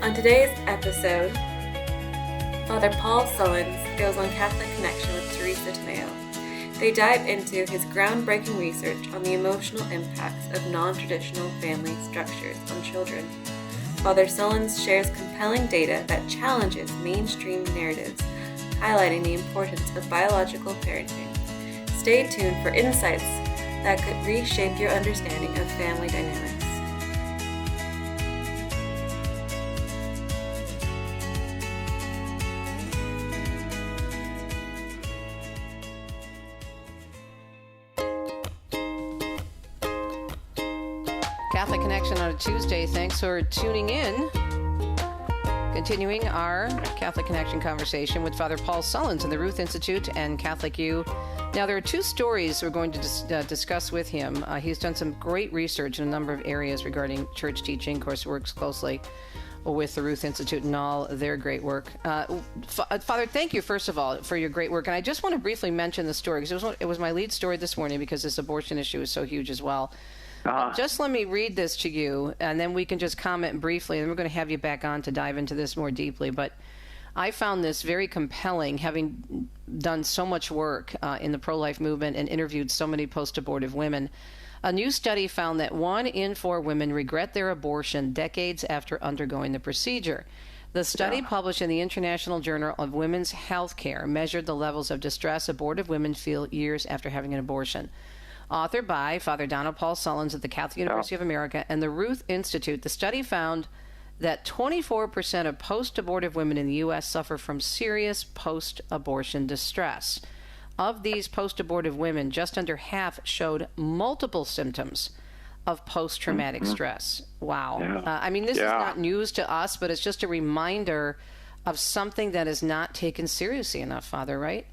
On today's episode, Father Paul Sullins goes on Catholic Connection with Teresa Tomeo. They dive into his groundbreaking research on the emotional impacts of non-traditional family structures on children. Father Sullins shares compelling data that challenges mainstream narratives, highlighting the importance of biological parenting. Stay tuned for insights that could reshape your understanding of family dynamics. Catholic Connection on a Tuesday. Thanks for tuning in. Continuing our Catholic Connection conversation with Father Paul Sullins in the Ruth Institute and Catholic U. Now, there are two stories we're going to discuss with him. He's done some great research in a number of areas regarding church teaching. Of course, works closely with the Ruth Institute and all their great work. Father, thank you, first of all, for your great work. And I just want to briefly mention the story, because it was my lead story this morning, because this abortion issue is so huge as well. Just let me read this to you, and then we can just comment briefly, and we're going to have you back on to dive into this more deeply. But I found this very compelling, having done so much work in the pro-life movement and interviewed so many post-abortive women. A new study found that 1 in 4 women regret their abortion decades after undergoing the procedure. The study, published in the International Journal of Women's Healthcare, measured the levels of distress abortive women feel years after having an abortion. Authored by Father Paul Sullins at the Catholic University of America and the Ruth Institute, the study found that 24% of post-abortive women in the U.S. suffer from serious post-abortion distress. Of these post-abortive women, just under half showed multiple symptoms of post-traumatic stress. Wow. I mean, this is not news to us, but it's just a reminder of something that is not taken seriously enough, Father, right?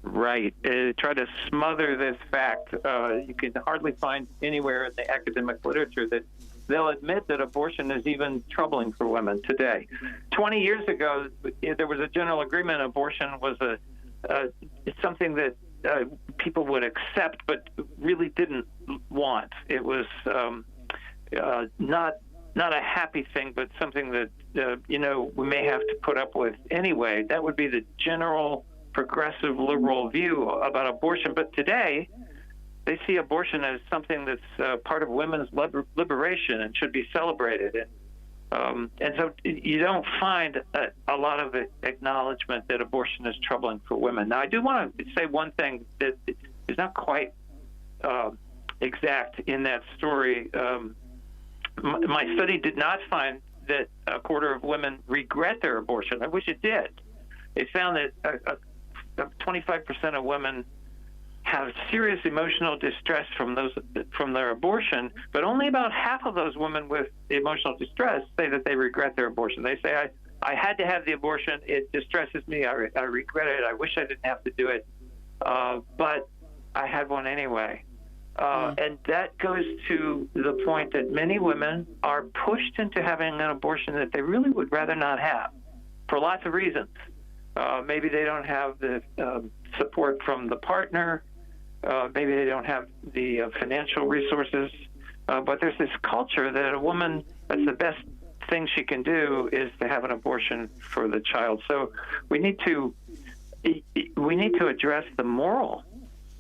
Right. Try to smother this fact. You can hardly find anywhere in the academic literature that they'll admit that abortion is even troubling for women today. 20 years ago, there was a general agreement abortion was something that people would accept but really didn't want. It was not a happy thing, but something that we may have to put up with anyway. That would be the general progressive liberal view about abortion. But today, they see abortion as something that's part of women's liberation and should be celebrated. And so you don't find a lot of acknowledgement that abortion is troubling for women. Now, I do want to say one thing that is not quite exact in that story. My study did not find that a quarter of women regret their abortion. I wish it did. It found that 25% of women have serious emotional distress from their abortion, but only about half of those women with emotional distress say that they regret their abortion. They say, I had to have the abortion. It distresses me. I regret it. I wish I didn't have to do it, but I had one anyway. And that goes to the point that many women are pushed into having an abortion that they really would rather not have for lots of reasons. Maybe they don't have the support from the partner. Maybe they don't have the financial resources. But there's this culture that a woman, that's the best thing she can do is to have an abortion for the child. So we need to address the moral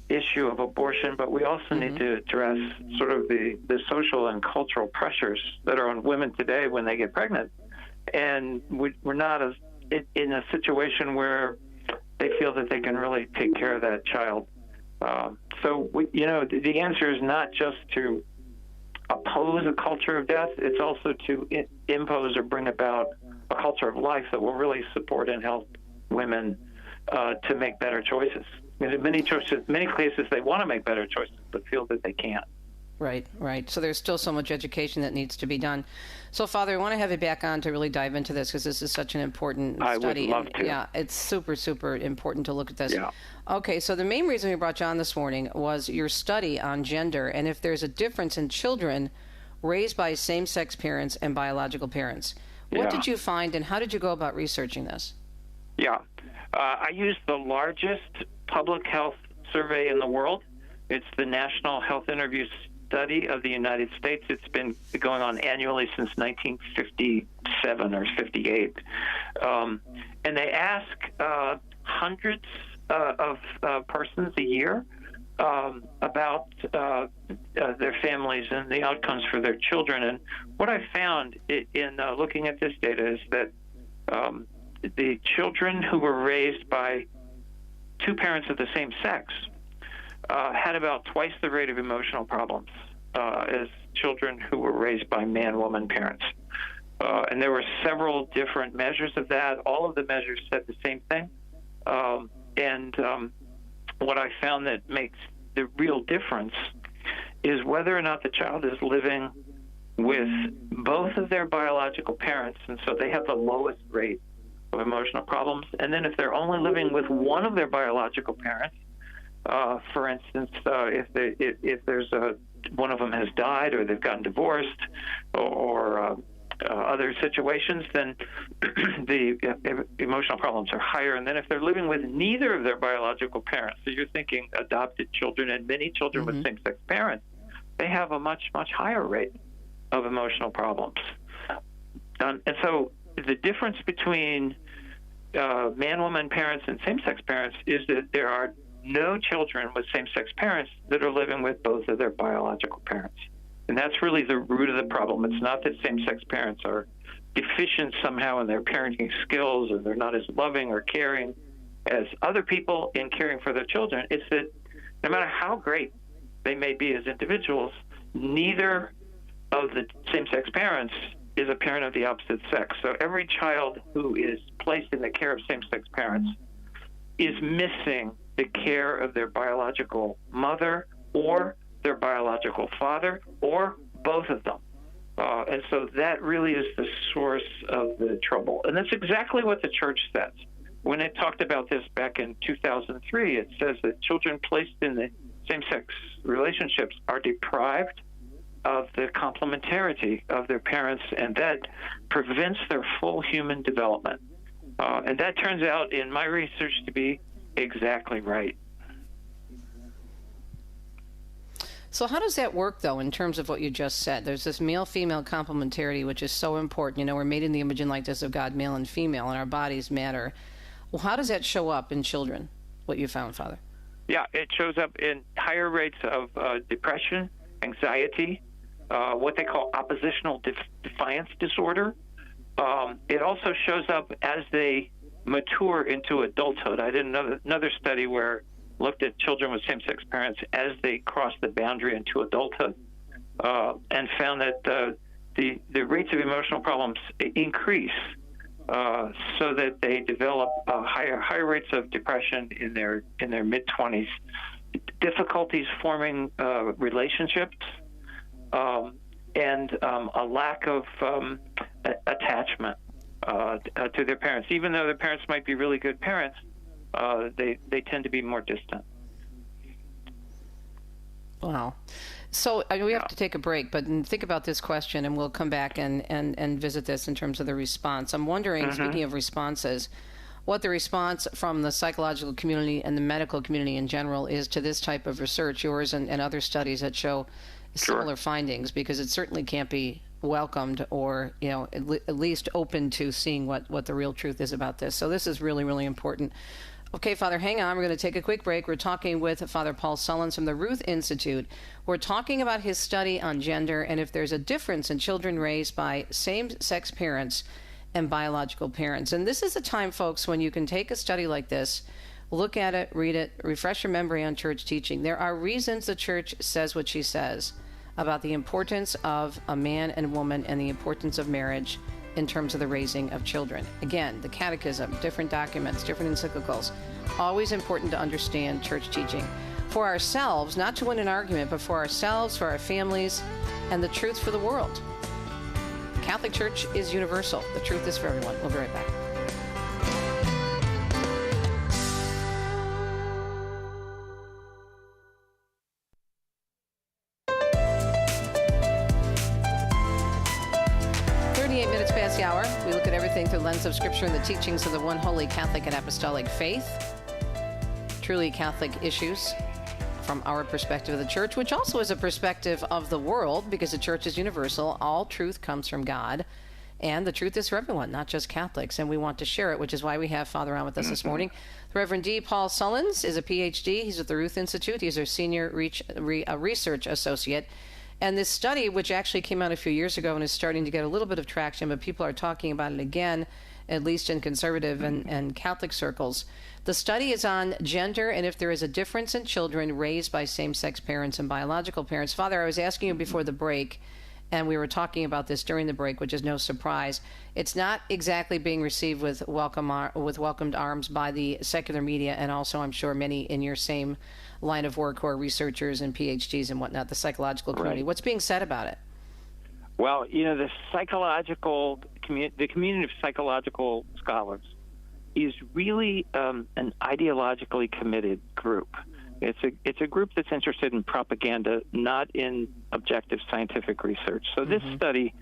issue of abortion, but we also need to address sort of the social and cultural pressures that are on women today when they get pregnant. And we're not in a situation where they feel that they can really take care of that child. So the answer is not just to oppose a culture of death, it's also to impose or bring about a culture of life that will really support and help women to make better choices. In many cases, they want to make better choices, but feel that they can't. Right. So there's still so much education that needs to be done. So, Father, I want to have you back on to really dive into this, because this is such an important study. I would love to. Yeah, it's super, super important to look at this. Yeah. Okay, so the main reason we brought you on this morning was your study on gender, and if there's a difference in children raised by same-sex parents and biological parents. What did you find, and how did you go about researching this? Yeah. I used the largest public health survey in the world. It's the National Health Interview study of the United States. It's been going on annually since 1957 or 58. And they ask hundreds of persons a year about their families and the outcomes for their children. And what I found in looking at this data is that the children who were raised by two parents of the same sex had about twice the rate of emotional problems as children who were raised by man-woman parents. And there were several different measures of that. All of the measures said the same thing. What I found that makes the real difference is whether or not the child is living with both of their biological parents, and so they have the lowest rate of emotional problems. And then if they're only living with one of their biological parents, for instance, if there's one of them has died or they've gotten divorced or other situations, then the emotional problems are higher. And then if they're living with neither of their biological parents, so you're thinking adopted children and many children with same-sex parents, they have a much, much higher rate of emotional problems. And so the difference between man-woman parents and same-sex parents is that there are no children with same-sex parents that are living with both of their biological parents. And that's really the root of the problem. It's not that same-sex parents are deficient somehow in their parenting skills or they're not as loving or caring as other people in caring for their children. It's that no matter how great they may be as individuals, neither of the same-sex parents is a parent of the opposite sex. So every child who is placed in the care of same-sex parents is missing the care of their biological mother or their biological father or both of them. And so that really is the source of the trouble. And that's exactly what the church says. When it talked about this back in 2003, it says that children placed in the same-sex relationships are deprived of the complementarity of their parents, and that prevents their full human development. And that turns out in my research to be exactly right. So how does that work, though, in terms of what you just said? There's this male-female complementarity, which is so important. You know, we're made in the image and likeness of God, male and female, and our bodies matter. Well, how does that show up in children, what you found, Father? Yeah, it shows up in higher rates of depression, anxiety, what they call oppositional defiance disorder. It also shows up as they mature into adulthood. I did another study where looked at children with same-sex parents as they cross the boundary into adulthood, and found that the rates of emotional problems increase, so that they develop higher rates of depression in their mid-20s, difficulties forming relationships, and a lack of attachment to their parents. Even though their parents might be really good parents, they tend to be more distant. Wow. So we have to take a break, but think about this question, and we'll come back and visit this in terms of the response. I'm wondering, speaking of responses, what the response from the psychological community and the medical community in general is to this type of research, yours and other studies that show similar findings, because it certainly can't be welcomed or, you know, at least open to seeing what the real truth is about this. So this is really, really important. Okay, Father, hang on. We're going to take a quick break. We're talking with Father Paul Sullins from the Ruth Institute. We're talking about his study on gender and if there's a difference in children raised by same-sex parents and biological parents. And this is a time, folks, when you can take a study like this, look at it, read it, refresh your memory on church teaching. There are reasons the church says what she says about the importance of a man and woman and the importance of marriage in terms of the raising of children. Again, the catechism, different documents, different encyclicals, always important to understand church teaching. For ourselves, not to win an argument, but for ourselves, for our families, and the truth for the world. The Catholic Church is universal. The truth is for everyone. We'll be right back. Hour. We look at everything through the lens of Scripture and the teachings of the one holy Catholic and Apostolic faith. Truly Catholic issues from our perspective of the church, which also is a perspective of the world, because the church is universal. All truth comes from God, and the truth is for everyone, not just Catholics, and we want to share it, which is why we have Father on with us this morning. The Reverend D. Paul Sullins is a PhD. He's at the Ruth Institute. He's our senior research associate. And this study, which actually came out a few years ago and is starting to get a little bit of traction, but people are talking about it again, at least in conservative and Catholic circles. The study is on gender and if there is a difference in children raised by same-sex parents and biological parents. Father, I was asking you before the break, and we were talking about this during the break, which is no surprise. It's not exactly being received with welcomed arms by the secular media, and also I'm sure many in your same line of work who are researchers and PhDs and whatnot, the psychological community. Right. What's being said about it? Well, the community of psychological scholars is really an ideologically committed group. It's a group that's interested in propaganda, not in objective scientific research. So this study,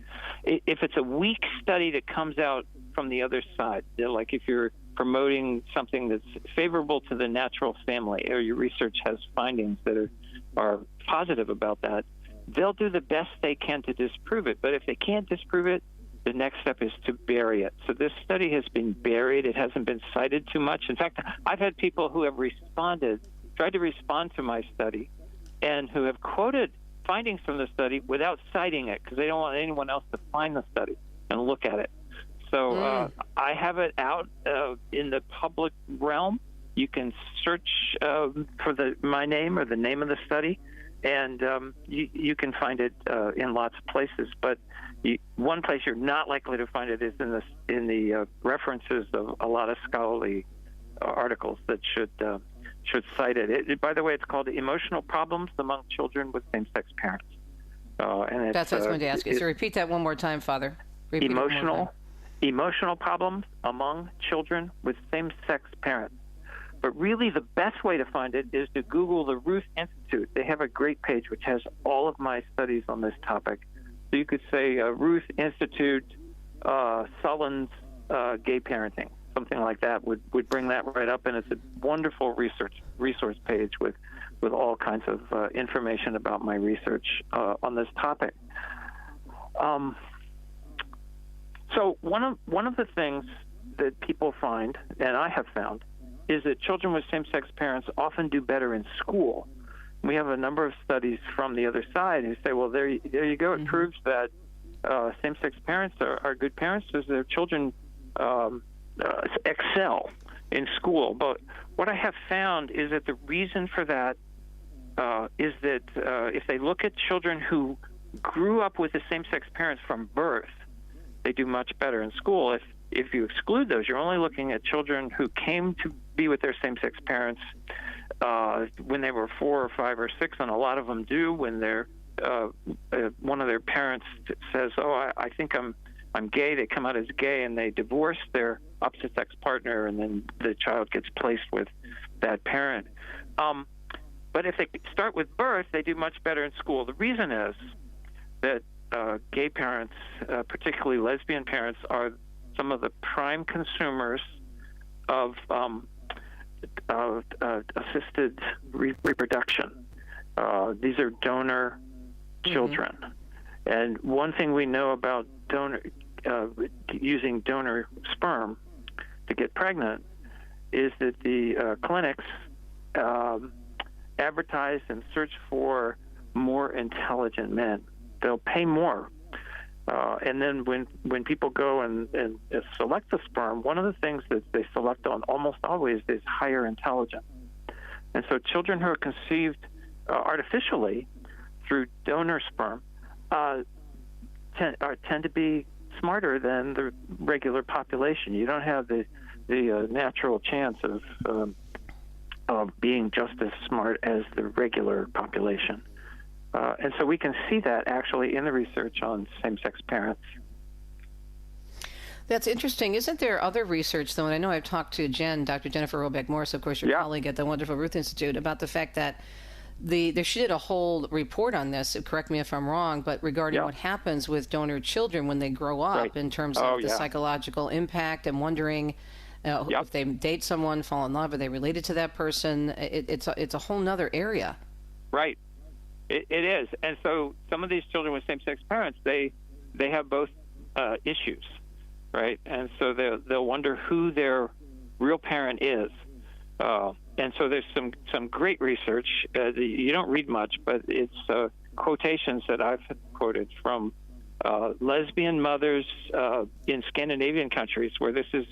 if it's a weak study that comes out from the other side, like if you're promoting something that's favorable to the natural family, or your research has findings that are positive about that, they'll do the best they can to disprove it. But if they can't disprove it, the next step is to bury it. So this study has been buried. It hasn't been cited too much. In fact, I've had people who have tried to respond to my study, and who have quoted findings from the study without citing it, because they don't want anyone else to find the study and look at it. So I have it out in the public realm. You can search for my name or the name of the study, and you can find it in lots of places. But one place you're not likely to find it is in the references of a lot of scholarly articles that should cite it. By the way, it's called Emotional Problems Among Children with Same-Sex Parents. And that's what I was going to ask you. So repeat that one more time, Father. Emotional problems among children with same-sex parents. But really the best way to find it is to Google the Ruth Institute. They have a great page which has all of my studies on this topic. So you could say Ruth Institute, Sullins, gay parenting, something like that would bring that right up. And it's a wonderful resource page with all kinds of information about my research on this topic. So one of the things that people find, and I have found, is that children with same-sex parents often do better in school. We have a number of studies from the other side who say, well, there you go. It proves that same-sex parents are good parents because their children excel in school. But what I have found is that the reason for that is that if they look at children who grew up with the same-sex parents from birth, they do much better in school. If you exclude those, you're only looking at children who came to be with their same-sex parents when they were 4 or 5 or 6, and a lot of them do when they're one of their parents says, "Oh, I think I'm gay." They come out as gay, and they divorce their opposite-sex partner, and then the child gets placed with that parent. But if they start with birth, they do much better in school. The reason is that gay parents, particularly lesbian parents, are some of the prime consumers of assisted reproduction. These are donor children. And one thing we know about using donor sperm to get pregnant is that the clinics advertise and search for more intelligent men. They'll pay more. And then when people go and select the sperm, one of the things that they select on almost always is higher intelligence. And so children who are conceived artificially through donor sperm tend to be smarter than the regular population. You don't have the natural chance of being just as smart as the regular population. And so we can see that actually in the research on same-sex parents. That's interesting. Isn't there other research, though, and I know I've talked to Dr. Jennifer Robeck-Morris, of course, your colleague at the wonderful Ruth Institute, about the fact that she did a whole report on this, correct me if I'm wrong, but regarding what happens with donor children when they grow up in terms of the psychological impact, and wondering if they date someone, fall in love, are they related to that person? It's a whole nother area. Right. It is. And so some of these children with same-sex parents, they have both issues, right? And so they'll wonder who their real parent is. And so there's some great research. You don't read much, but it's quotations that I've quoted from lesbian mothers in Scandinavian countries where this is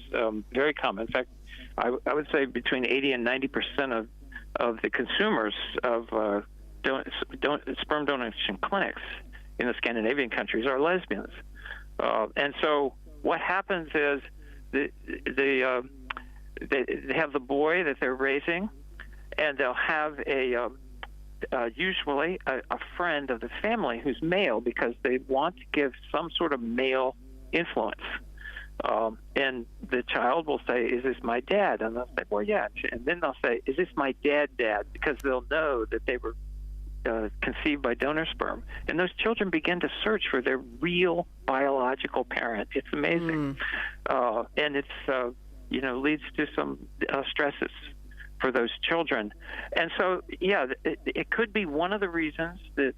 very common. In fact, I would say between 80 and 90% of the consumers of sperm donation clinics in the Scandinavian countries are lesbians. And so what happens is they have the boy that they're raising, and they'll have usually a friend of the family who's male because they want to give some sort of male influence. And the child will say, "Is this my dad?" And they'll say, "Well, yeah." And then they'll say, "Is this my dad?" Because they'll know that they were conceived by donor sperm. And those children begin to search for their real biological parent. It's amazing. And it's, leads to some stresses for those children. And so, yeah, it could be one of the reasons that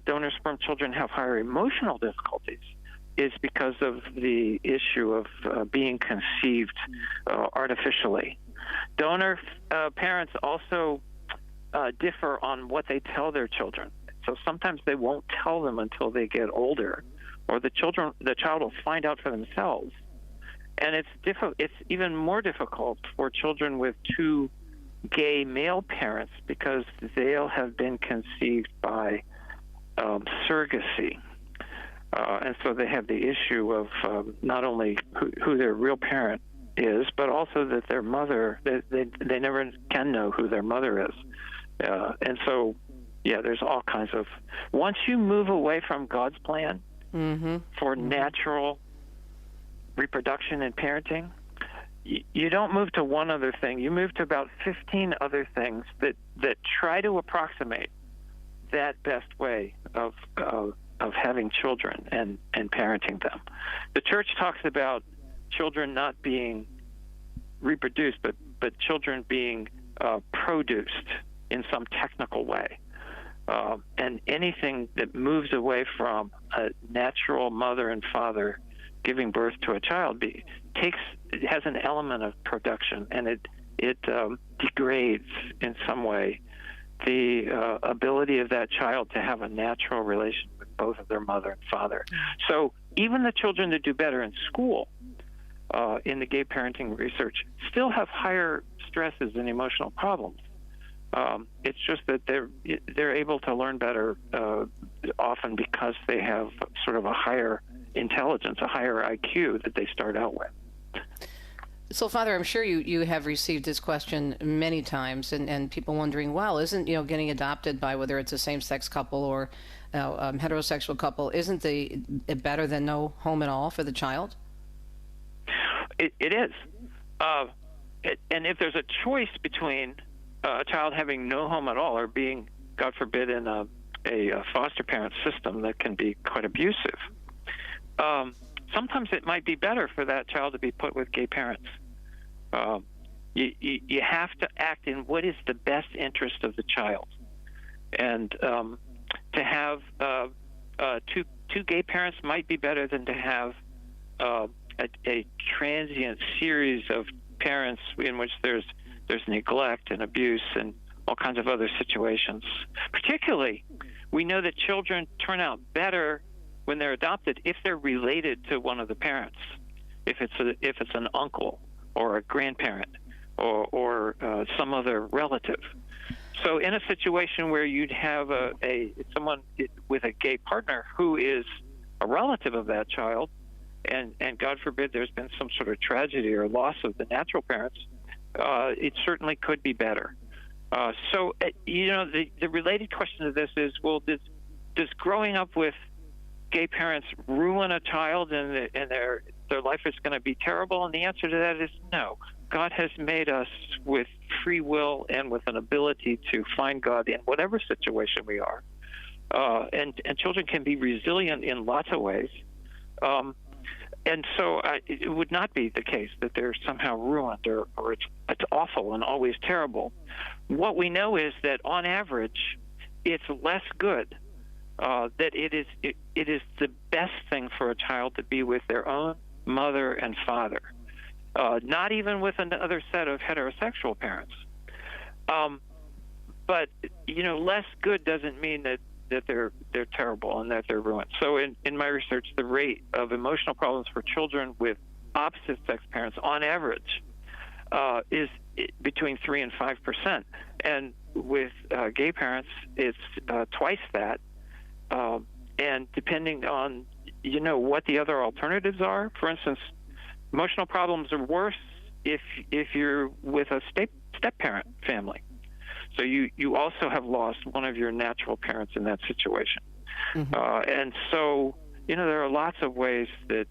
donor sperm children have higher emotional difficulties is because of the issue of being conceived artificially. Donor parents also differ on what they tell their children. So sometimes they won't tell them until they get older, or the child will find out for themselves. And it's even more difficult for children with two gay male parents because they'll have been conceived by surrogacy. And so they have the issue of not only who their real parent is, but also that their mother, they never can know who their mother is. And so, yeah, there's all kinds of... Once you move away from God's plan for natural reproduction and parenting, you don't move to one other thing. You move to about 15 other things that try to approximate that best way of having children and parenting them. The church talks about children not being reproduced, but children being produced in some technical way. And anything that moves away from a natural mother and father giving birth to a child has an element of production, and it degrades in some way the ability of that child to have a natural relation with both of their mother and father. So even the children that do better in school, in the gay parenting research, still have higher stresses and emotional problems. It's just that they're able to learn better often because they have sort of a higher intelligence, a higher IQ that they start out with. So, Father, I'm sure you have received this question many times, and people wondering, well, isn't getting adopted by whether it's a same-sex couple or heterosexual couple, isn't it better than no home at all for the child? It is. And if there's a choice between a child having no home at all or being, God forbid, in a foster parent system that can be quite abusive, sometimes it might be better for that child to be put with gay parents. You have to act in what is the best interest of the child. And to have two gay parents might be better than to have a transient series of parents in which there's neglect and abuse and all kinds of other situations. Particularly, we know that children turn out better when they're adopted if they're related to one of the parents, if it's an uncle or a grandparent or some other relative. So in a situation where you'd have someone with a gay partner who is a relative of that child, and God forbid there's been some sort of tragedy or loss of the natural parents, it certainly could be better. So the related question to this is, well, does growing up with gay parents ruin a child and their life is going to be terrible? And the answer to that is no. God has made us with free will and with an ability to find God in whatever situation we are. And children can be resilient in lots of ways. And so it would not be the case that they're somehow ruined or it's awful and always terrible. What we know is that on average, it's less good. That it is the best thing for a child to be with their own mother and father, not even with another set of heterosexual parents. But less good doesn't mean that they're terrible and that they're ruined. So in my research, the rate of emotional problems for children with opposite sex parents on average is between 3 and 5%, and with gay parents, it's twice that. And depending on what the other alternatives are, for instance, emotional problems are worse if you're with a step-parent family. So you also have lost one of your natural parents in that situation. Mm-hmm. And so there are lots of ways that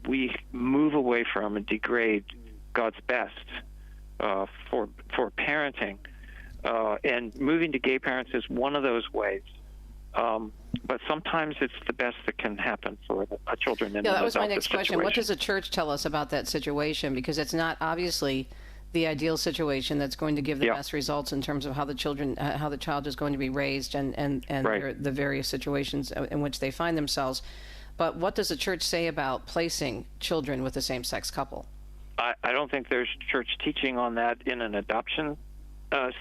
we move away from and degrade God's best for parenting, and moving to gay parents is one of those ways. But sometimes it's the best that can happen for children in an adoptive situation. That was my next question. What does the church tell us about that situation? Because it's not obviously the ideal situation that's going to give the best results in terms of how the child is going to be raised and right. the various situations in which they find themselves. But what does the church say about placing children with the same-sex couple? I don't think there's church teaching on that in an adoption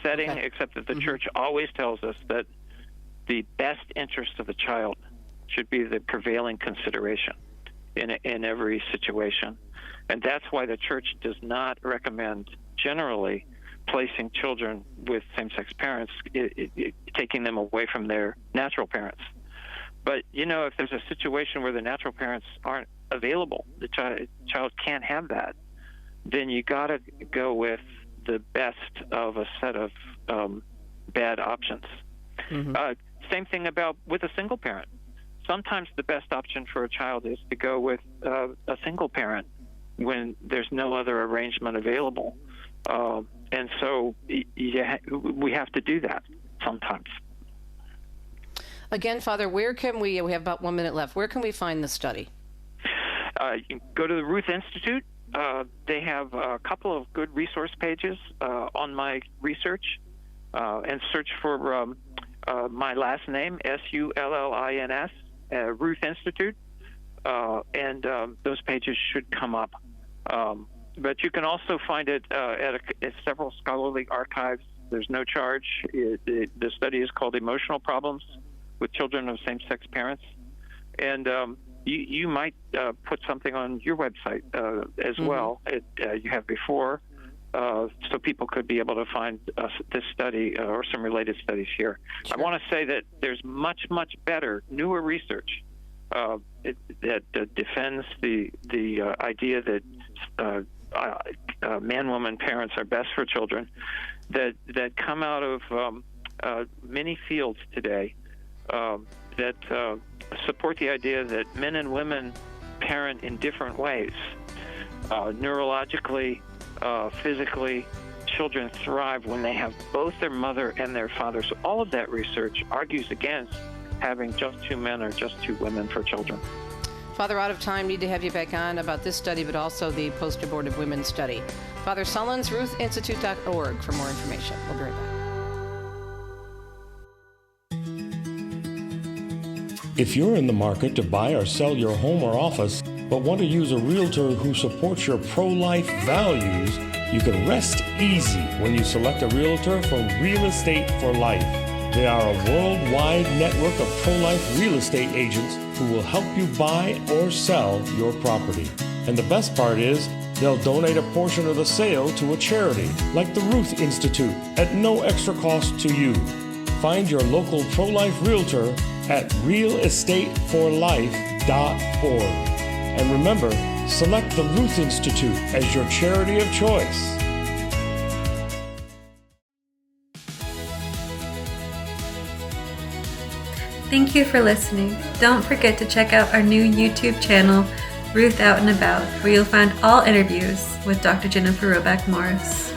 setting, except that the mm-hmm. church always tells us that the best interest of the child should be the prevailing consideration in every situation. And that's why the church does not recommend generally placing children with same-sex parents, taking them away from their natural parents. But, if there's a situation where the natural parents aren't available, the child can't have that, then you got to go with the best of a set of bad options. Mm-hmm. Same thing with a single parent. Sometimes the best option for a child is to go with a single parent when there's no other arrangement available. And so we have to do that sometimes. Again, Father, where can we have about 1 minute left, where can we find the study? You can go to the Ruth Institute. They have a couple of good resource pages on my research, and search for my last name, Sullins, Ruth Institute, and those pages should come up. But you can also find it at several scholarly archives. There's no charge. The study is called Emotional Problems with Children of Same-Sex Parents. And you might put something on your website as mm-hmm. well. You have before, so people could be able to find this study or some related studies here. Sure. I want to say that there's much, much better, newer research that defends the idea that man-woman parents are best for children, that come out of many fields today that support the idea that men and women parent in different ways. Neurologically, physically, children thrive when they have both their mother and their father. So all of that research argues against having just two men or just two women for children. Father, out of time, need to have you back on about this study, but also the post-abortive women study. Father Sullins, ruthinstitute.org for more information. We'll be right back. If you're in the market to buy or sell your home or office, but want to use a realtor who supports your pro-life values, you can rest easy when you select a realtor from Real Estate for Life. They are a worldwide network of pro-life real estate agents who will help you buy or sell your property. And the best part is, they'll donate a portion of the sale to a charity, like the Ruth Institute, at no extra cost to you. Find your local pro-life realtor at realestateforlife.org. And remember, select the Ruth Institute as your charity of choice. Thank you for listening. Don't forget to check out our new YouTube channel, Ruth Out and About, where you'll find all interviews with Dr. Jennifer Roback Morris.